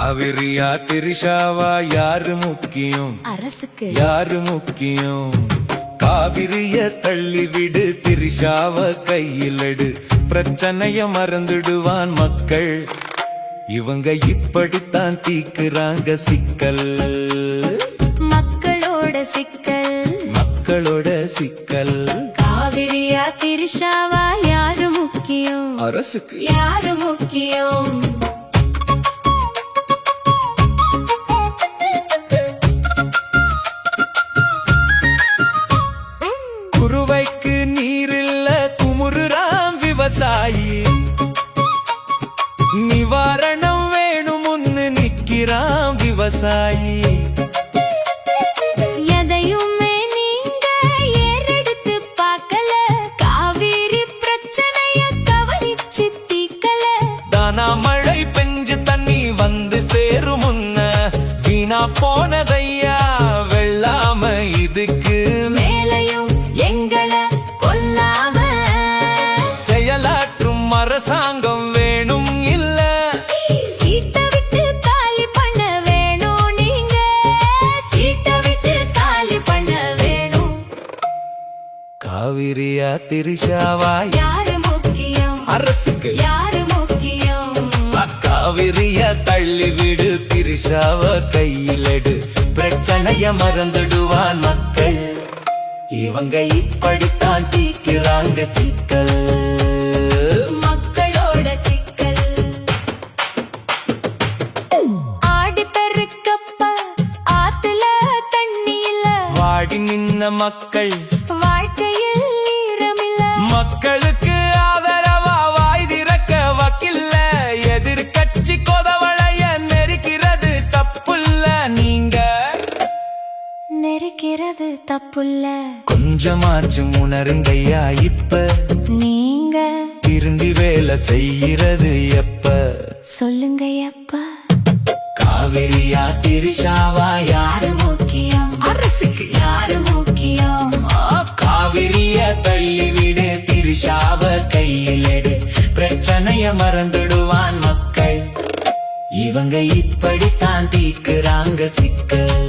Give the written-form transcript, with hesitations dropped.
காவிரியா திரிஷாவா யாரு முக்கியம்? அரசுக்கு. யாரு முக்கியம்? காவிரிய தள்ளிவிடு, திரிஷாவ கையிலடு, பிரச்சனைய மறந்துடுவான் மக்கள். இவங்க இப்படித்தான் தீக்குறாங்க சிக்கல். மக்களோட சிக்கல். மக்களோட சிக்கல். காவிரியா திரிஷாவா யாரு முக்கியம்? அரசுக்கு. யாரு முக்கியம்? குருவைக்கு நீரில்ல குமுறுறாம் விவசாயி, நிவாரணம் வேணும்னு நிக்கிறான் விவசாயி. எதையுமே நீங்க ஏறெடுத்து பார்க்கல, காவிரி பிரச்சனைய கவனிச்சு தீக்கல. தானா மழை பெஞ்சு தண்ணி வந்து சேரும் முன்ன வீணா போனதையா வெள்ளாம, இதுக்கு மேலையும் எங்களை கொல்லாம செயலாற்றும் அரசாங்கம் வேணும். இல்ல சீட்டை விட்டு காலி பண்ண வேணும். நீங்க சீட்டை விட்டு காலி பண்ண வேணும். காவிரியா திரிஷாவா யாரு முக்கியம்? அரசுக்கு. யாரு முக்கியம்? காவிரிய தள்ளிவிடு, திரிஷாவ கையிலடு, பிரச்சனைய மறந்துடுவான் மக்கள். இவங்க இப்படித்தான் தீக்குறாங்க சிக்கல். மக்களோட சிக்கல். ஆடி பெருக்கப்ப ஆத்துல தண்ணி இல்ல, வாடி நின்ன மக்கள் வாழ்க்கையில் ஈரமில்ல. மக்களுக்கு ஆதரவா வாய் திறக்க வக்கில்ல. எதிர்கட்சி கொதவளைய நெருக்கிறது தப்புல்ல. நீங்க நெருக்கிறது தப்புல்ல. கொஞ்சமாச்சும் உணருங்கய்யா, இப்ப நீங்க திருந்தி வேலை செய்கிறது எப்ப? சொல்லுங்க எப்ப? காவிரியா திரிஷாவா யாரு முக்கியம்? அரசுக்கு. யாரு முக்கியம்? காவிரிய தள்ளிவிடு, திரிஷாவ கையிலடு, பிரச்சனைய மறந்துடுவான் மக்கள். இவங்க இப்படித்தான் தீக்குறாங்க சிக்கல்.